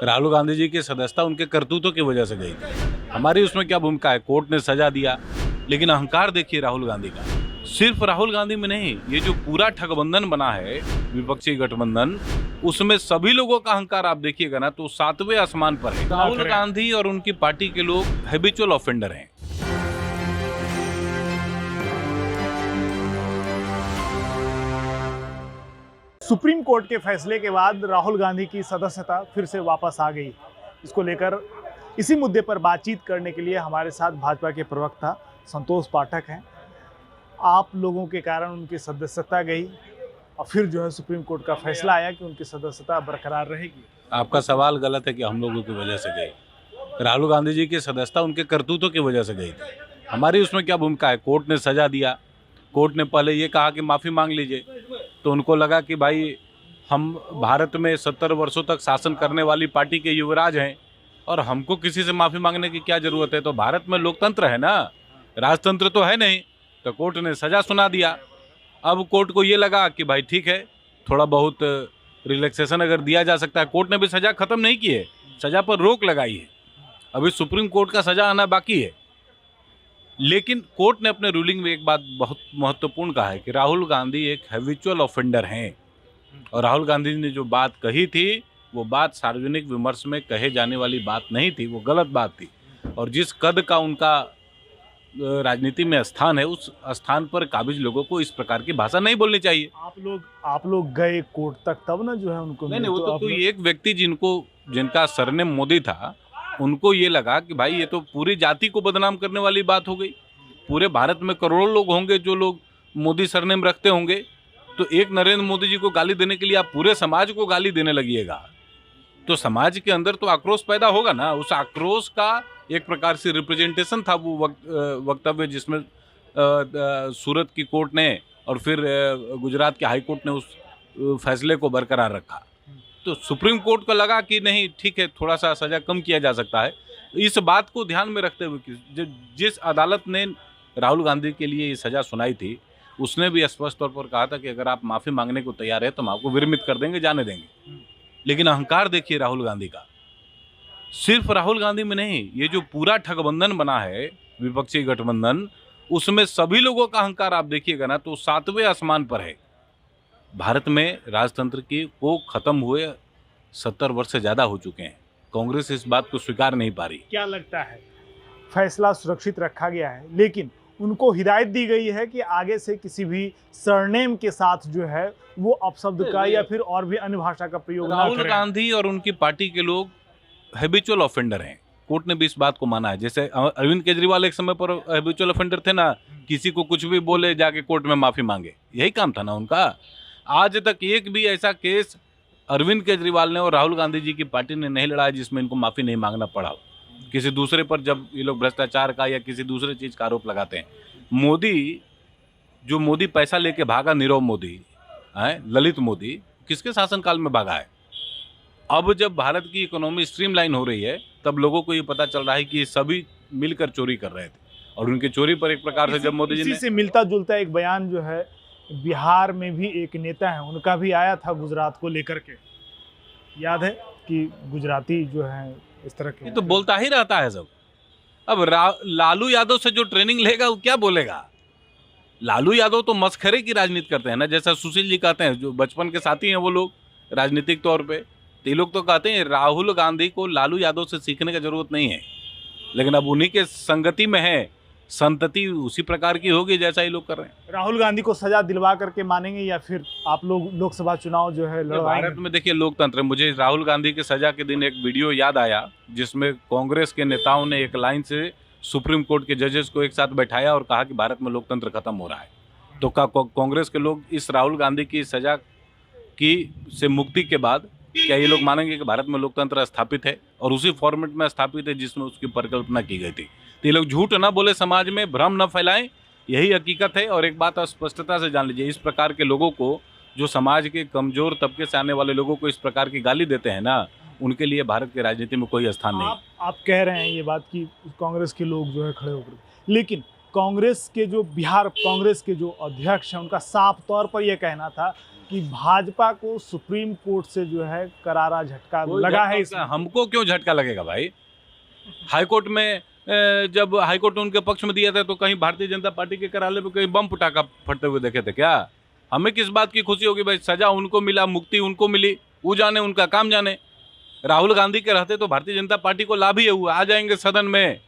राहुल गांधी जी की सदस्यता उनके करतूतों की वजह से गई थी। हमारी उसमें क्या भूमिका है? कोर्ट ने सजा दिया, लेकिन अहंकार देखिए राहुल गांधी का। सिर्फ राहुल गांधी में नहीं, ये जो पूरा ठगबंधन बना है, विपक्षी गठबंधन, उसमें सभी लोगों का अहंकार आप देखिएगा ना तो सातवें आसमान पर है। राहुल गांधी और उनकी पार्टी के लोग हैबिचुअल ऑफेंडर हैं। सुप्रीम कोर्ट के फैसले के बाद राहुल गांधी की सदस्यता फिर से वापस आ गई। इसको लेकर इसी मुद्दे पर बातचीत करने के लिए हमारे साथ भाजपा के प्रवक्ता संतोष पाठक हैं। आप लोगों के कारण उनकी सदस्यता गई और फिर जो है सुप्रीम कोर्ट का फैसला आया कि उनकी सदस्यता बरकरार रहेगी। आपका सवाल गलत है कि हम लोगों की वजह से गई। राहुल गांधी जी की सदस्यता उनके करतूतों की वजह से गई थी। हमारी उसमें क्या भूमिका है? कोर्ट ने सजा दिया। कोर्ट ने पहले ये कहा कि माफ़ी मांग लीजिए, तो उनको लगा कि भाई हम भारत में 70 वर्षों तक शासन करने वाली पार्टी के युवराज हैं और हमको किसी से माफ़ी मांगने की क्या ज़रूरत है। तो भारत में लोकतंत्र है ना, राजतंत्र तो है नहीं। तो कोर्ट ने सज़ा सुना दिया। अब कोर्ट को ये लगा कि भाई ठीक है, थोड़ा बहुत रिलैक्सेशन अगर दिया जा सकता है। कोर्ट ने भी सज़ा ख़त्म नहीं की है, सज़ा पर रोक लगाई है। अभी सुप्रीम कोर्ट का सज़ा आना बाकी है। लेकिन कोर्ट ने अपने रूलिंग में एक बात बहुत महत्वपूर्ण कहा है कि राहुल गांधी एक हैबिचुअल ऑफेंडर हैं। और राहुल गांधी ने जो बात कही थी वो बात सार्वजनिक विमर्श में कहे जाने वाली बात नहीं थी, वो गलत बात थी। और जिस कद का उनका राजनीति में स्थान है, उस स्थान पर काबिज लोगों को इस प्रकार की भाषा नहीं बोलनी चाहिए। आप लोग गए कोर्ट तक तब ना जो है उनको नहीं, वो तो कोई एक व्यक्ति जिनका सरनेम मोदी था, उनको ये लगा कि भाई ये तो पूरी जाति को बदनाम करने वाली बात हो गई। पूरे भारत में करोड़ों लोग होंगे जो लोग मोदी सरनेम रखते होंगे, तो एक नरेंद्र मोदी जी को गाली देने के लिए आप पूरे समाज को गाली देने लगिएगा, तो समाज के अंदर तो आक्रोश पैदा होगा ना। उस आक्रोश का एक प्रकार से रिप्रेजेंटेशन था वो वक्तव्य, जिसमें सूरत की कोर्ट ने और फिर गुजरात के हाई कोर्ट ने उस फैसले को बरकरार रखा। तो सुप्रीम कोर्ट को लगा कि नहीं ठीक है, थोड़ा सा सज़ा कम किया जा सकता है। इस बात को ध्यान में रखते हुए कि जिस अदालत ने राहुल गांधी के लिए ये सज़ा सुनाई थी, उसने भी स्पष्ट तौर पर कहा था कि अगर आप माफ़ी मांगने को तैयार है तो हम आपको विरमित कर देंगे, जाने देंगे। लेकिन अहंकार देखिए राहुल गांधी का। सिर्फ राहुल गांधी में नहीं, ये जो पूरा ठगबंधन बना है, विपक्षी गठबंधन, उसमें सभी लोगों का अहंकार आप देखिएगा ना तो सातवें आसमान पर है। भारत में राजतंत्र को खत्म हुए 70 वर्ष से ज़्यादा हो चुके हैं। कांग्रेस इस बात को स्वीकार नहीं पा रही। क्या लगता है, फैसला सुरक्षित रखा गया है, लेकिन उनको हिदायत दी गई है कि आगे से किसी भी सरनेम के साथ जो है वो अपशब्द का या फिर और भी अन्य भाषा का प्रयोग ना करें। राहुल गांधी और उनकी पार्टी के लोग हैबिचुअल ऑफेंडर हैं। कोर्ट ने भी इस बात को माना है। जैसे अरविंद केजरीवाल एक समय पर हैबिचुअल ऑफेंडर थे ना, किसी को कुछ भी बोले जाके कोर्ट में माफ़ी मांगे, यही काम था ना उनका। आज तक एक भी ऐसा केस अरविंद केजरीवाल ने और राहुल गांधी जी की पार्टी ने नहीं लड़ा जिसमें इनको माफ़ी नहीं मांगना पड़ा। किसी दूसरे पर जब ये लोग भ्रष्टाचार का या किसी दूसरे चीज़ का आरोप लगाते हैं, मोदी पैसा लेके भागा, नीरव मोदी है, ललित मोदी किसके शासनकाल में भागा है? अब जब भारत की इकोनॉमी स्ट्रीमलाइन हो रही है, तब लोगों को ये पता चल रहा है कि ये सभी मिलकर चोरी कर रहे थे। और उनकी चोरी पर एक प्रकार से जब मोदी जी ने, इसी से मिलता जुलता एक बयान जो है बिहार में भी एक नेता है उनका भी आया था गुजरात को लेकर के। याद है कि गुजराती जो है इस तरह के, ये तो बोलता ही रहता है सब। अब लालू यादव से जो ट्रेनिंग लेगा वो क्या बोलेगा? लालू यादव तो मस्खरे की राजनीति करते हैं ना, जैसा सुशील जी कहते हैं, जो बचपन के साथी हैं वो लोग राजनीतिक तौर पे। तो ये लोग तो कहते हैं राहुल गांधी को लालू यादव से सीखने की जरूरत नहीं है, लेकिन अब उन्हीं के संगति में है, संतति उसी प्रकार की होगी जैसा ये लोग कर रहे हैं। राहुल गांधी को सजा दिलवा करके मानेंगे या फिर आप लोग लोकसभा चुनाव जो है लड़वाएंगे? भारत में देखिए लोकतंत्र। मुझे राहुल गांधी की सजा के दिन एक वीडियो याद आया जिसमें कांग्रेस के नेताओं ने एक लाइन से सुप्रीम कोर्ट के जजेस को एक साथ बैठाया और कहा कि भारत में लोकतंत्र खत्म हो रहा है। तो कांग्रेस के लोग इस राहुल गांधी की सजा से मुक्ति के बाद क्या ये लोग मानेंगे कि भारत में लोकतंत्र स्थापित है और उसी फॉर्मेट में स्थापित है जिसमें उसकी परिकल्पना की गई थी? तो ये लोग झूठ ना बोले, समाज में भ्रम न फैलाएं, यही हकीकत है। और एक बात स्पष्टता से जान लीजिए, इस प्रकार के लोगों को, जो समाज के कमजोर तबके से आने वाले लोगों को इस प्रकार की गाली देते हैं ना, उनके लिए भारत की राजनीति में कोई स्थान नहीं। आप कह रहे हैं ये बात कि कांग्रेस के लोग जो है खड़े होकर, लेकिन कांग्रेस के जो बिहार कांग्रेस के जो अध्यक्ष हैं उनका साफ तौर पर यह कहना था कि भाजपा को सुप्रीम कोर्ट से जो है करारा झटका कोई लगा है। झटका हमको क्यों झटका लगेगा भाई? हाईकोर्ट में जब हाईकोर्ट ने उनके पक्ष में दिया था तो कहीं भारतीय जनता पार्टी के कार्यालय में कहीं बम पटाखा फटते हुए देखे थे क्या? हमें किस बात की खुशी होगी भाई? सजा उनको मिला, मुक्ति उनको मिली, वो जाने, उनका काम जाने। राहुल गांधी के रहते तो भारतीय जनता पार्टी को लाभ ही हुआ, आ जाएंगे सदन में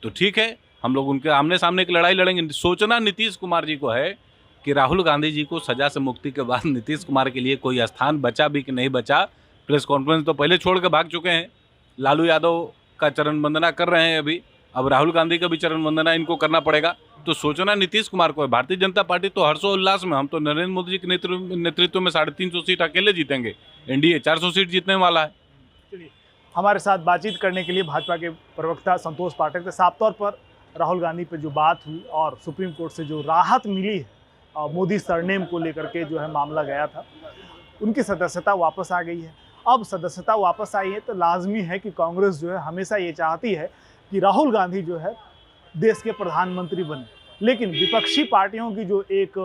तो ठीक है, हम लोग उनके आमने सामने की लड़ाई लड़ेंगे। सोचना नीतीश कुमार जी को है कि राहुल गांधी जी को सजा से मुक्ति के बाद नीतीश कुमार के लिए कोई स्थान बचा भी कि नहीं बचा। प्रेस कॉन्फ्रेंस तो पहले छोड़ के भाग चुके हैं। लालू यादव का चरण वंदना कर रहे हैं अभी, अब राहुल गांधी का भी चरण वंदना इनको करना पड़ेगा। तो सोचना नीतीश कुमार को है। भारतीय जनता पार्टी तो हर्षोल्लास में, हम तो नरेंद्र मोदी जी के नेतृत्व में 350 सीट अकेले जीतेंगे, एनडीए 400 सीट जीतने वाला है। चलिए, हमारे साथ बातचीत करने के लिए भाजपा के प्रवक्ता संतोष पाठक थे। साफ तौर पर राहुल गांधी पे जो बात हुई और सुप्रीम कोर्ट से जो राहत मिली है, मोदी सरनेम को लेकर के जो है मामला गया था, उनकी सदस्यता वापस आ गई है। अब सदस्यता वापस आई है तो लाजमी है कि कांग्रेस जो है हमेशा ये चाहती है कि राहुल गांधी जो है देश के प्रधानमंत्री बने। लेकिन विपक्षी पार्टियों की जो एक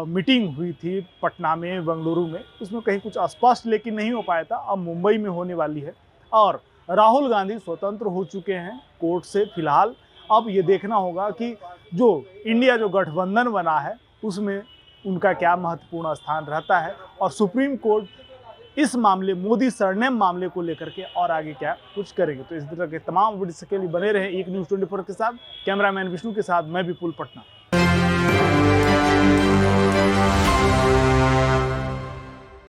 मीटिंग हुई थी पटना में, बेंगलुरु में, उसमें कहीं कुछ स्पष्ट लेकिन नहीं हो पाया था। अब मुंबई में होने वाली है और राहुल गांधी स्वतंत्र हो चुके हैं कोर्ट से फिलहाल। अब ये देखना होगा कि जो इंडिया जो गठबंधन बना है उसमें उनका क्या महत्वपूर्ण स्थान रहता है और सुप्रीम कोर्ट इस मामले, मोदी सरनेम मामले को लेकर के और आगे क्या कुछ करेंगे। तो इस तरह के तमाम वीडियो के लिए बने रहे एक न्यूज़ 24 के साथ। कैमरामैन विष्णु के साथ मैं विपुल पटना।